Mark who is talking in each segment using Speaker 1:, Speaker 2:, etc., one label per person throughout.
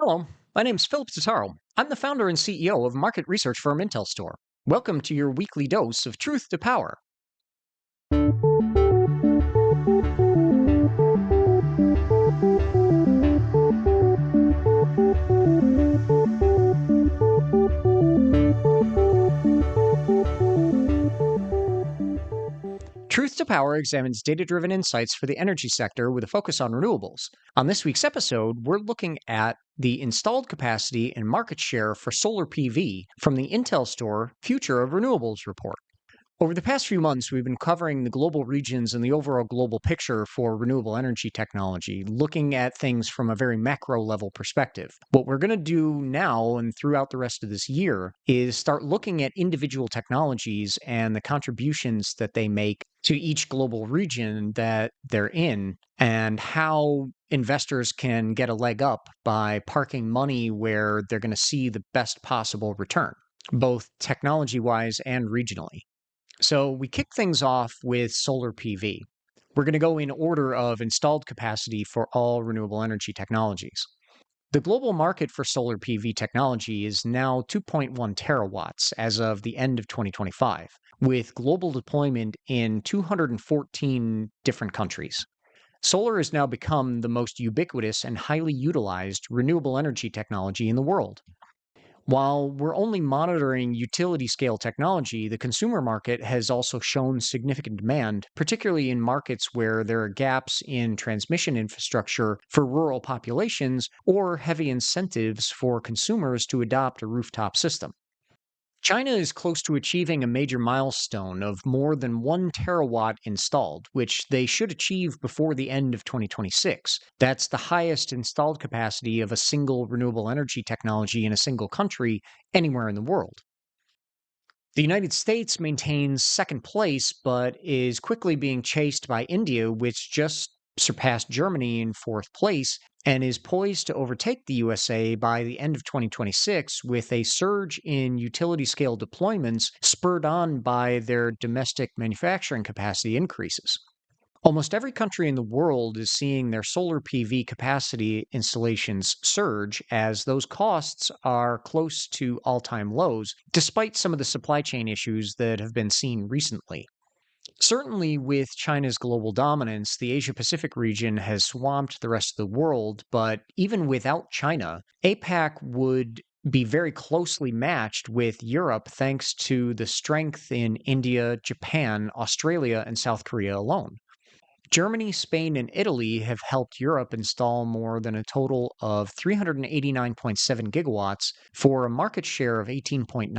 Speaker 1: Hello, my name is Philip Totaro. I'm the founder and CEO of market research firm IntelStor. Welcome to your weekly dose of truth to power. Truth to Power examines data driven insights for the energy sector with a focus on renewables. On this week's episode, we're looking at the installed capacity and market share for solar PV from the IntelStor Future of Renewables report. Over the past few months, we've been covering the global regions and the overall global picture for renewable energy technology, looking at things from a very macro level perspective. What we're going to do now and throughout the rest of this year is start looking at individual technologies and the contributions that they make to each global region that they're in, and how investors can get a leg up by parking money where they're going to see the best possible return, both technology wise and regionally. So we kick things off with solar PV. We're going to go in order of installed capacity for all renewable energy technologies. The global market for solar PV technology is now 2.1 terawatts as of the end of 2025, with global deployment in 214 different countries. Solar has now become the most ubiquitous and highly utilized renewable energy technology in the world. While we're only monitoring utility scale technology, the consumer market has also shown significant demand, particularly in markets where there are gaps in transmission infrastructure for rural populations or heavy incentives for consumers to adopt a rooftop system. China is close to achieving a major milestone of more than 1 terawatt installed, which they should achieve before the end of 2026. That's the highest installed capacity of a single renewable energy technology in a single country anywhere in the world. The United States maintains second place, but is quickly being chased by India, which just surpassed Germany in fourth place and is poised to overtake the USA by the end of 2026 with a surge in utility scale deployments spurred on by their domestic manufacturing capacity increases. Almost every country in the world is seeing their solar PV capacity installations surge as those costs are close to all time lows, despite some of the supply chain issues that have been seen recently. Certainly, with China's global dominance, the Asia Pacific region has swamped the rest of the world, but even without China, APAC would be very closely matched with Europe thanks to the strength in India, Japan, Australia, and South Korea alone. Germany, Spain, and Italy have helped Europe install more than a total of 389.7 gigawatts for a market share of 18.9%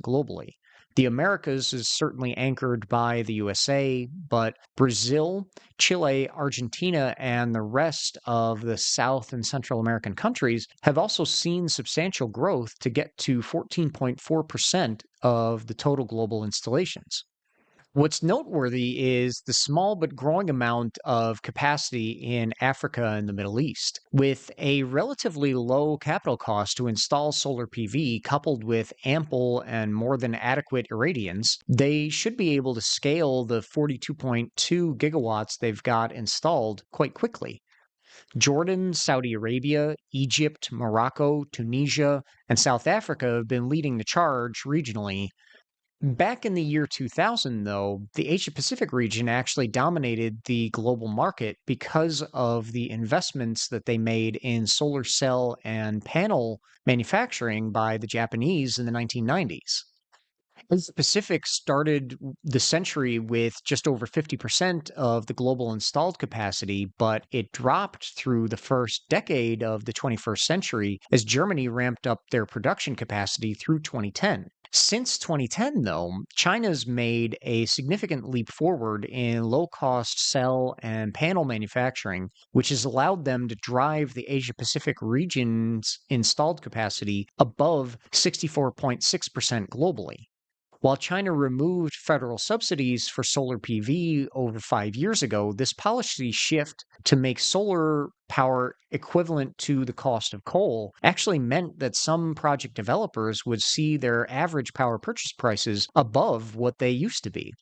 Speaker 1: globally. The Americas is certainly anchored by the USA, but Brazil, Chile, Argentina, and the rest of the South and Central American countries have also seen substantial growth to get to 14.4% of the total global installations. What's noteworthy is the small but growing amount of capacity in Africa and the Middle East. With a relatively low capital cost to install solar PV coupled with ample and more than adequate irradiance, they should be able to scale the 42.2 gigawatts they've got installed quite quickly. Jordan, Saudi Arabia, Egypt, Morocco, Tunisia, and South Africa have been leading the charge regionally. Back in the year 2000, though, the Asia Pacific region actually dominated the global market because of the investments that they made in solar cell and panel manufacturing by the Japanese in the 1990s. Asia Pacific started the century with just over 50% of the global installed capacity, but it dropped through the first decade of the 21st century as Germany ramped up their production capacity through 2010. Since 2010, though, China's made a significant leap forward in low cost cell and panel manufacturing, which has allowed them to drive the Asia Pacific region's installed capacity above 64.6% globally. While China removed federal subsidies for solar PV over 5 years ago, this policy shift to make solar power equivalent to the cost of coal actually meant that some project developers would see their average power purchase prices above what they used to be.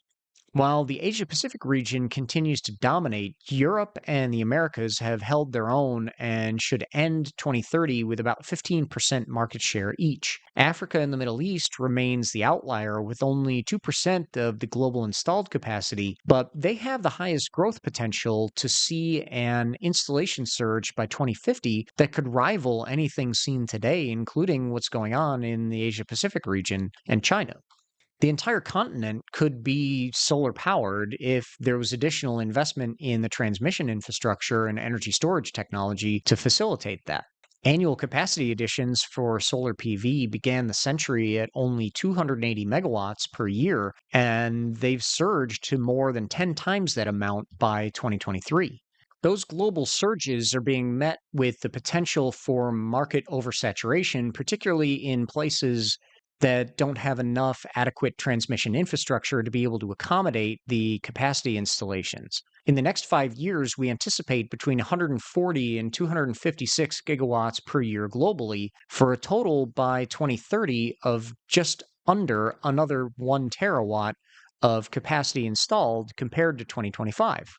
Speaker 1: While the Asia Pacific region continues to dominate, Europe and the Americas have held their own and should end 2030 with about 15% market share each. Africa and the Middle East remains the outlier with only 2% of the global installed capacity, but they have the highest growth potential to see an installation surge by 2050 that could rival anything seen today, including what's going on in the Asia Pacific region and China. The entire continent could be solar powered if there was additional investment in the transmission infrastructure and energy storage technology to facilitate that. Annual capacity additions for solar PV began the century at only 280 megawatts per year, and they've surged to more than 10 times that amount by 2023. Those global surges are being met with the potential for market oversaturation, particularly in places that don't have enough adequate transmission infrastructure to be able to accommodate the capacity installations. In the next 5 years, we anticipate between 140 and 256 gigawatts per year globally, for a total by 2030 of just under another 1 terawatt of capacity installed compared to 2025.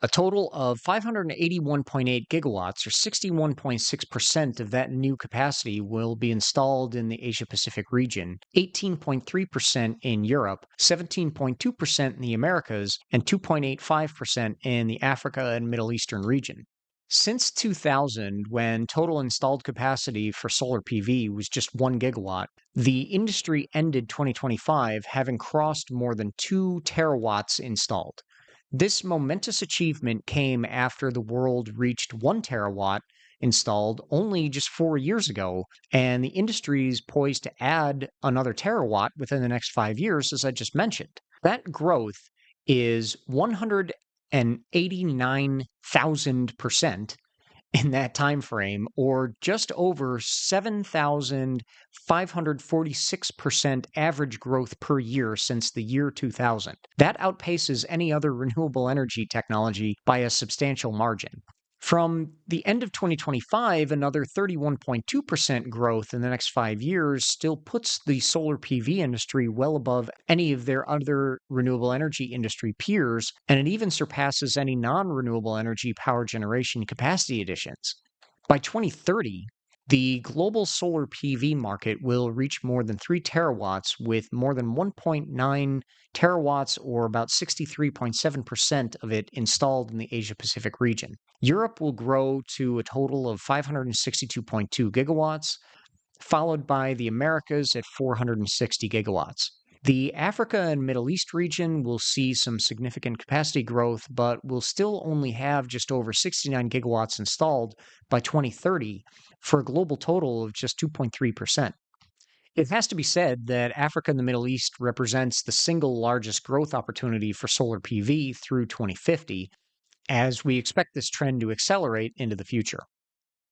Speaker 1: A total of 581.8 gigawatts, or 61.6% of that new capacity, will be installed in the Asia Pacific region, 18.3% in Europe, 17.2% in the Americas, and 2.85% in the Africa and Middle Eastern region. Since 2000, when total installed capacity for solar PV was just 1 gigawatt, the industry ended 2025 having crossed more than 2 terawatts installed. This momentous achievement came after the world reached 1 terawatt installed only just 4 years ago, and the industry is poised to add another terawatt within the next 5 years, as I just mentioned. That growth is 189,000% in that time frame, or just over 7,546% average growth per year since the year 2000. That outpaces any other renewable energy technology by a substantial margin. From the end of 2025, another 31.2% growth in the next 5 years still puts the solar PV industry well above any of their other renewable energy industry peers, and it even surpasses any non-renewable energy power generation capacity additions. By 2030, the global solar PV market will reach more than 3 terawatts, with more than 1.9 terawatts, or about 63.7% of it, installed in the Asia Pacific region. Europe will grow to a total of 562.2 gigawatts, followed by the Americas at 460 gigawatts. The Africa and Middle East region will see some significant capacity growth, but will still only have just over 69 gigawatts installed by 2030, for a global total of just 2.3%. It has to be said that Africa and the Middle East represents the single largest growth opportunity for solar PV through 2050, as we expect this trend to accelerate into the future.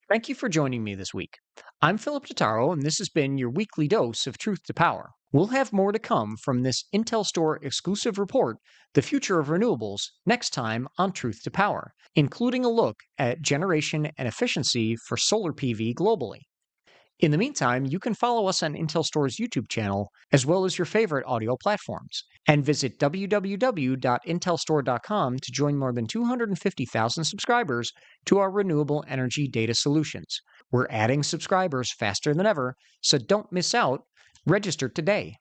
Speaker 1: Thank you for joining me this week. I'm Philip Totaro, and this has been your weekly dose of Truth to Power. We'll have more to come from this IntelStor exclusive report, The Future of Renewables, next time on Truth to Power, including a look at generation and efficiency for solar PV globally. In the meantime, you can follow us on IntelStor's YouTube channel, as well as your favorite audio platforms, and visit www.intelstor.com to join more than 250,000 subscribers to our renewable energy data solutions. We're adding subscribers faster than ever, so don't miss out. Register today.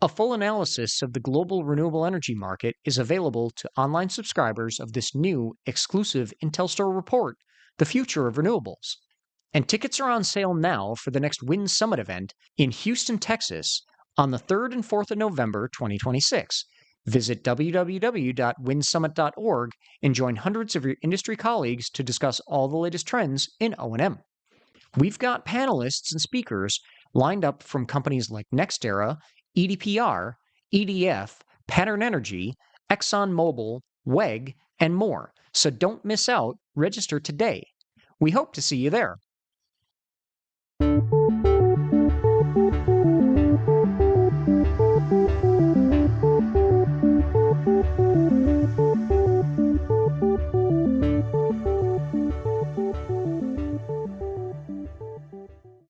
Speaker 1: A full analysis of the global renewable energy market is available to online subscribers of this new exclusive IntelStor report, The Future of Renewables. And tickets are on sale now for the next Wind Summit event in Houston, Texas, on the 3rd and 4th of November 2026. Visit www.windsummit.org and join hundreds of your industry colleagues to discuss all the latest trends in O&M. We've got panelists and speakers lined up from companies like NextEra, EDPR, EDF, Pattern Energy, ExxonMobil, WEG, and more. So don't miss out. Register today. We hope to see you there.